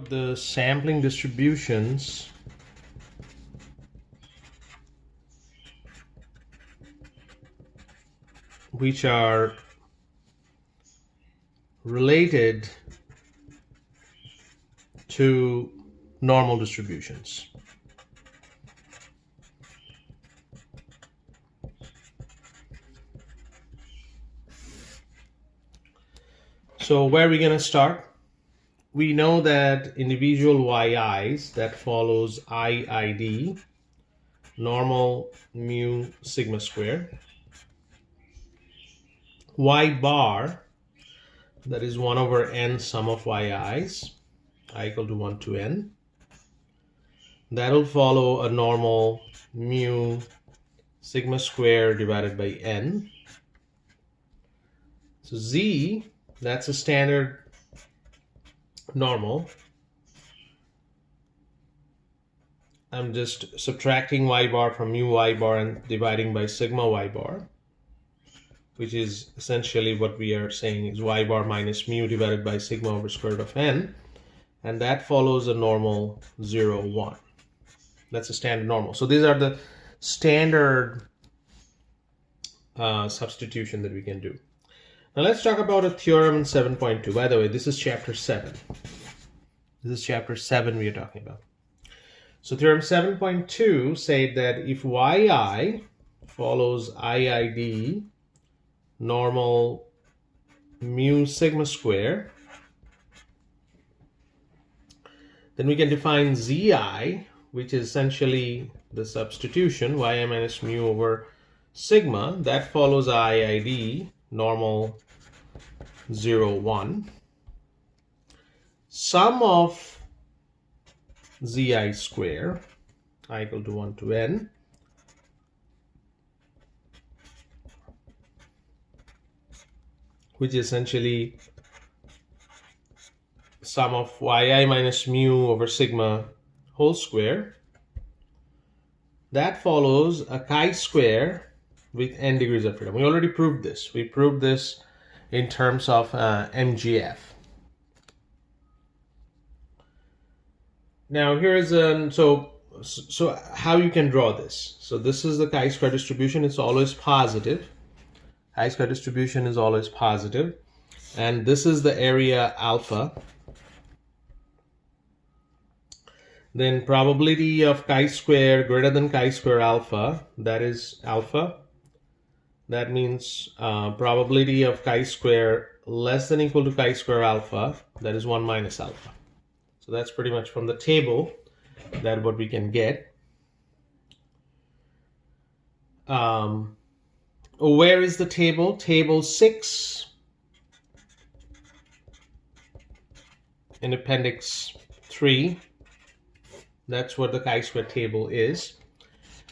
The sampling distributions which are related to normal distributions. So where are we going to start? We know that individual yi's that follows IID, normal mu sigma square. Y bar, that is 1 over n sum of yi's, I equal to 1 to n. That will follow a normal mu sigma square divided by n. So z, that's a standard normal. I'm just subtracting y bar from mu y bar and dividing by sigma y bar, which is essentially what we are saying is y bar minus mu divided by sigma over square root of n, and that follows a normal 0, 1. That's a standard normal. So these are the standard substitution that we can do. Now let's talk about a theorem in 7.2. By the way, this is chapter 7. This is chapter 7 we are talking about. So theorem 7.2 said that if yi follows IID normal mu sigma square, then we can define zi, which is essentially the substitution yi minus mu over sigma that follows IID normal 0, 1. Sum of zi square, I equal to 1 to n, which is essentially sum of yi minus mu over sigma whole square. That follows a chi-square with n degrees of freedom. We already proved this. We proved this in terms of MGF. Now here is so how you can draw this. So this is the chi-square distribution. It's always positive. Chi-square distribution is always positive, and this is the area alpha. Then probability of chi-square greater than chi-square alpha, that is alpha. That means probability of chi-square less than equal to chi-square alpha, that is 1 minus alpha. So that's pretty much from the table that what we can get. Where is the table? Table 6 in appendix 3. That's what the chi-square table is.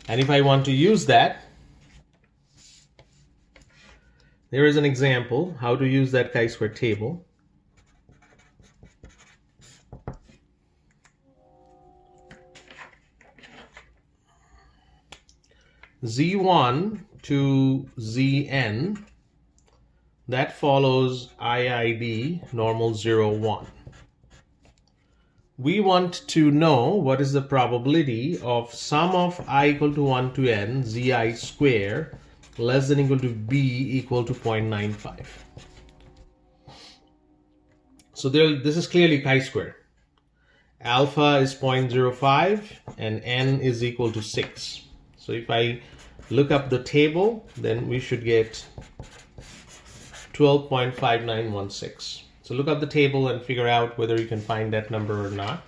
And if I want to use that, there is an example how to use that chi-square table. Z1 to Zn, that follows IID normal 0, 1. We want to know what is the probability of sum of I equal to 1 to n zi square less than equal to b equal to 0.95. So this is clearly chi-square. Alpha is 0.05 and n is equal to 6. So if I look up the table, then we should get 12.5916. So look up the table and figure out whether you can find that number or not.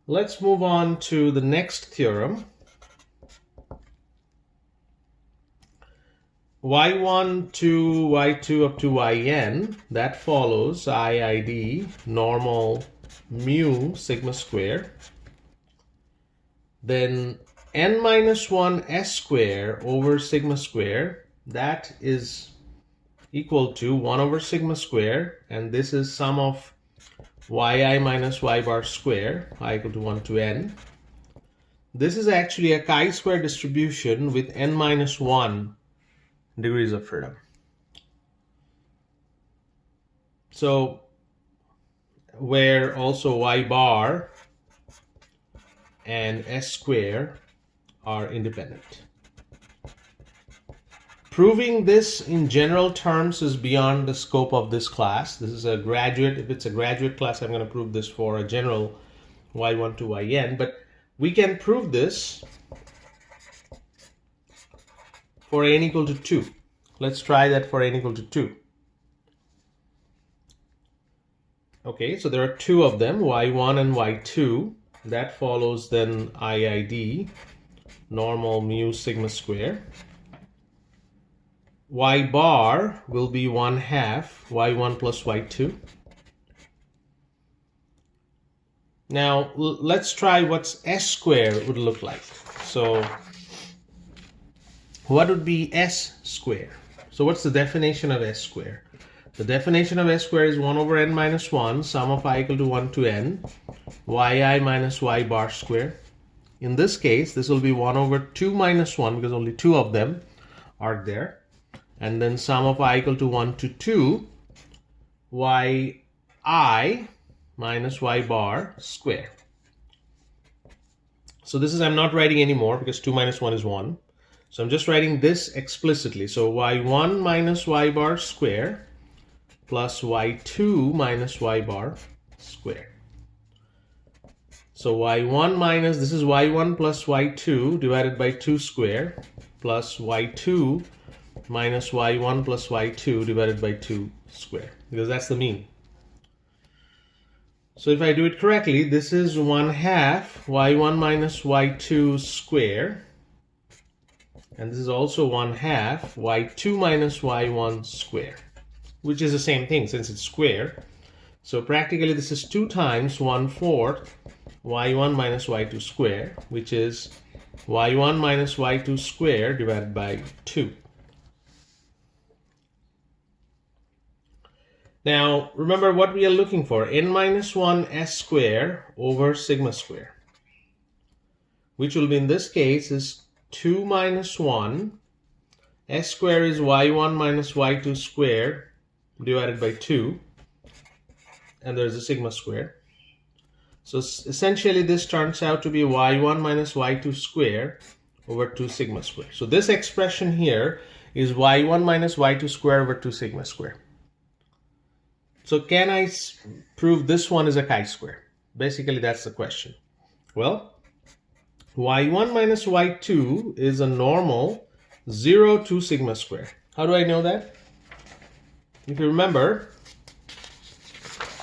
Let's move on to the next theorem. Y1 to Y2 up to Yn, that follows IID normal mu sigma square. Then n minus 1 s square over sigma square, that is equal to 1 over sigma square, and this is sum of yi minus y bar square, I equal to 1 to n. This is actually a chi-square distribution with n minus 1 degrees of freedom. So where also y bar and s square are independent. Proving this in general terms is beyond the scope of this class. This is a graduate. If it's a graduate class, I'm going to prove this for a general y1 to yn, but we can prove this for n equal to 2. Let's try that for n equal to 2. Okay, so there are two of them, y1 and y2. That follows then IID, normal mu sigma square. Y bar will be 1/2 y1 plus y2. Now let's try what s square would look like. So what would be s square? So what's the definition of s square? The definition of s square is 1 over n minus 1, sum of I equal to 1 to n, yi minus y bar square. In this case, this will be 1 over 2 minus 1 because only two of them are there. And then sum of I equal to 1 to 2, yi minus y bar square. So this is, I'm not writing anymore because 2 minus 1 is 1. So I'm just writing this explicitly. So y1 minus y bar square plus y2 minus y bar square. So y1 minus, this is y1 plus y2 divided by 2 square plus y2 minus y1 plus y2 divided by 2 square, because that's the mean. So if I do it correctly, this is 1/2 y1 minus y2 square, and this is also 1/2 y2 minus y1 square, which is the same thing since it's square. So practically this is 2 times 1/4 y1 minus y2 square, which is y1 minus y2 square divided by 2. Now remember what we are looking for, n minus 1 s square over sigma square, which will be in this case is 2 minus 1, s square is y1 minus y2 square divided by 2, and there's a sigma square. So essentially this turns out to be y1 minus y2 square over 2 sigma square. So this expression here is y1 minus y2 square over 2 sigma square. So can I prove this one is a chi-square? Basically that's the question. Well, y1 minus y2 is a normal 0 to sigma square. How do I know that? If you remember,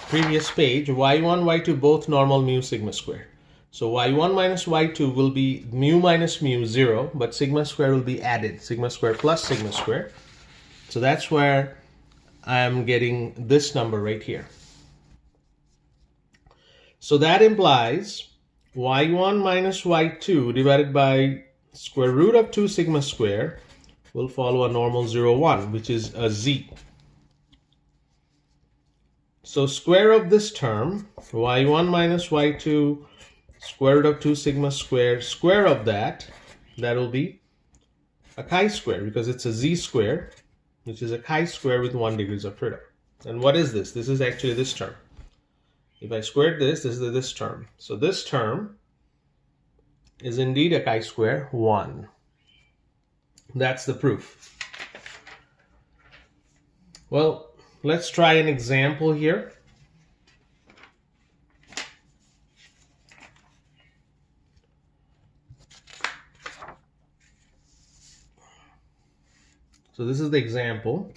previous page, y1, y2 both normal mu sigma square. So y1 minus y2 will be mu minus mu 0, but sigma square will be added, sigma square plus sigma square. So that's where I'm getting this number right here. So that implies y1 minus y2 divided by square root of 2 sigma square will follow a normal 0, 1, which is a z. So square of this term, y1 minus y2 square root of 2 sigma square, square of that will be a chi-square because it's a z square, which is a chi-square with 1 degrees of freedom. And what is this? This is actually this term. If I squared this, this is this term. So this term is indeed a chi-square 1. That's the proof. Well, let's try an example here. So this is the example.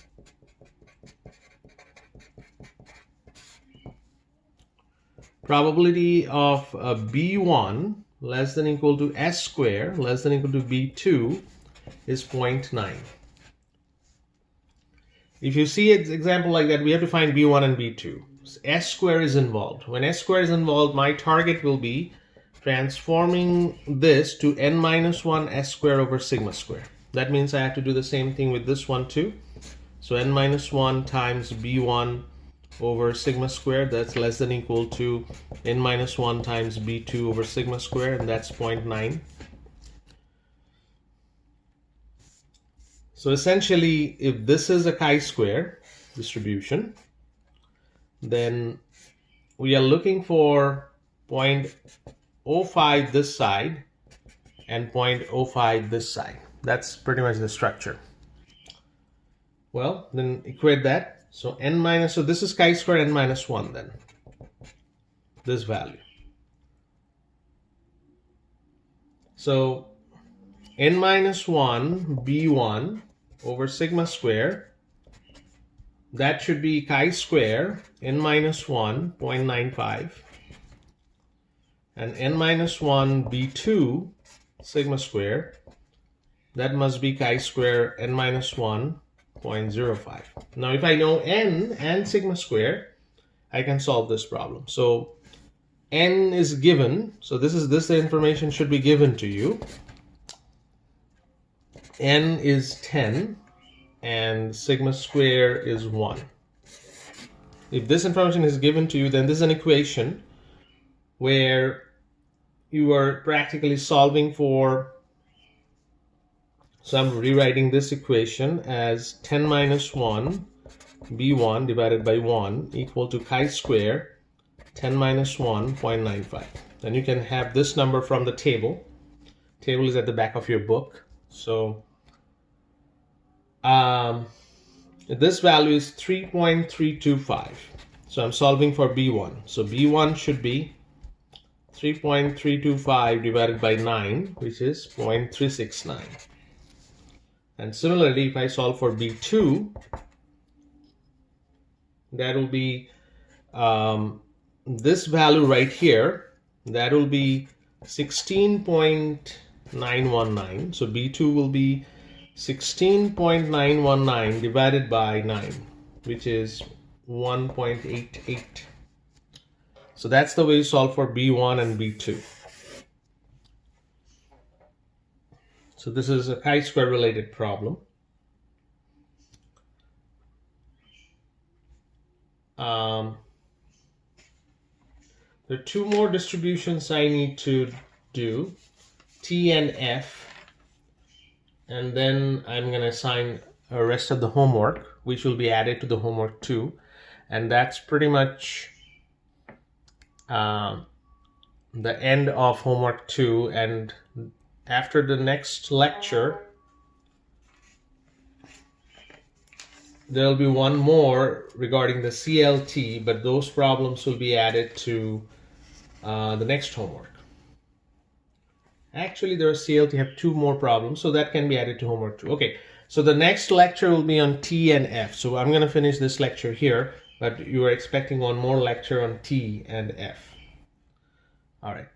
Probability of B1 less than equal to S square less than equal to B2 is 0.9. If you see an example like that, we have to find B1 and B2. S square is involved. When S square is involved, my target will be transforming this to n minus 1 S square over sigma square. That means I have to do the same thing with this one too. So n minus 1 times b1 over sigma square, that's less than equal to n minus 1 times b2 over sigma square, and that's 0.9. So essentially, if this is a chi-square distribution, then we are looking for 0.05 this side and 0.05 this side. That's pretty much the structure. Well, then equate that. So n minus, so this is chi-square n minus 1 then, this value. So n minus 1 b1 over sigma square, that should be chi-square n minus 1 0.95, and n minus 1 b2 sigma square, that must be chi-square n minus 1 0.05. Now if I know n and sigma square, I can solve this problem. So n is given, so this information should be given to you. N is 10 and sigma square is 1. If this information is given to you, then this is an equation where you are practically solving for. So I'm rewriting this equation as 10 minus 1 b1 divided by 1 equal to chi-square 10 minus 1 0.95. Then you can have this number from the table. Table is at the back of your book. So this value is 3.325. So I'm solving for b1. So b1 should be 3.325 divided by 9, which is 0.369. And similarly, if I solve for b2, that will be this value right here, that will be 16.919. So b2 will be 16.919 divided by 9, which is 1.88. So that's the way you solve for b1 and b2. So this is a chi-square related problem. There are two more distributions I need to do, T and F, and then I'm going to assign the rest of the homework, which will be added to the homework too. And that's pretty much the end of homework 2. And after the next lecture, there will be one more regarding the CLT, but those problems will be added to the next homework. Actually, there are CLT have 2 more problems, so that can be added to homework 2. Okay, so the next lecture will be on T and F. So I'm going to finish this lecture here, but you are expecting one more lecture on T and F. All right.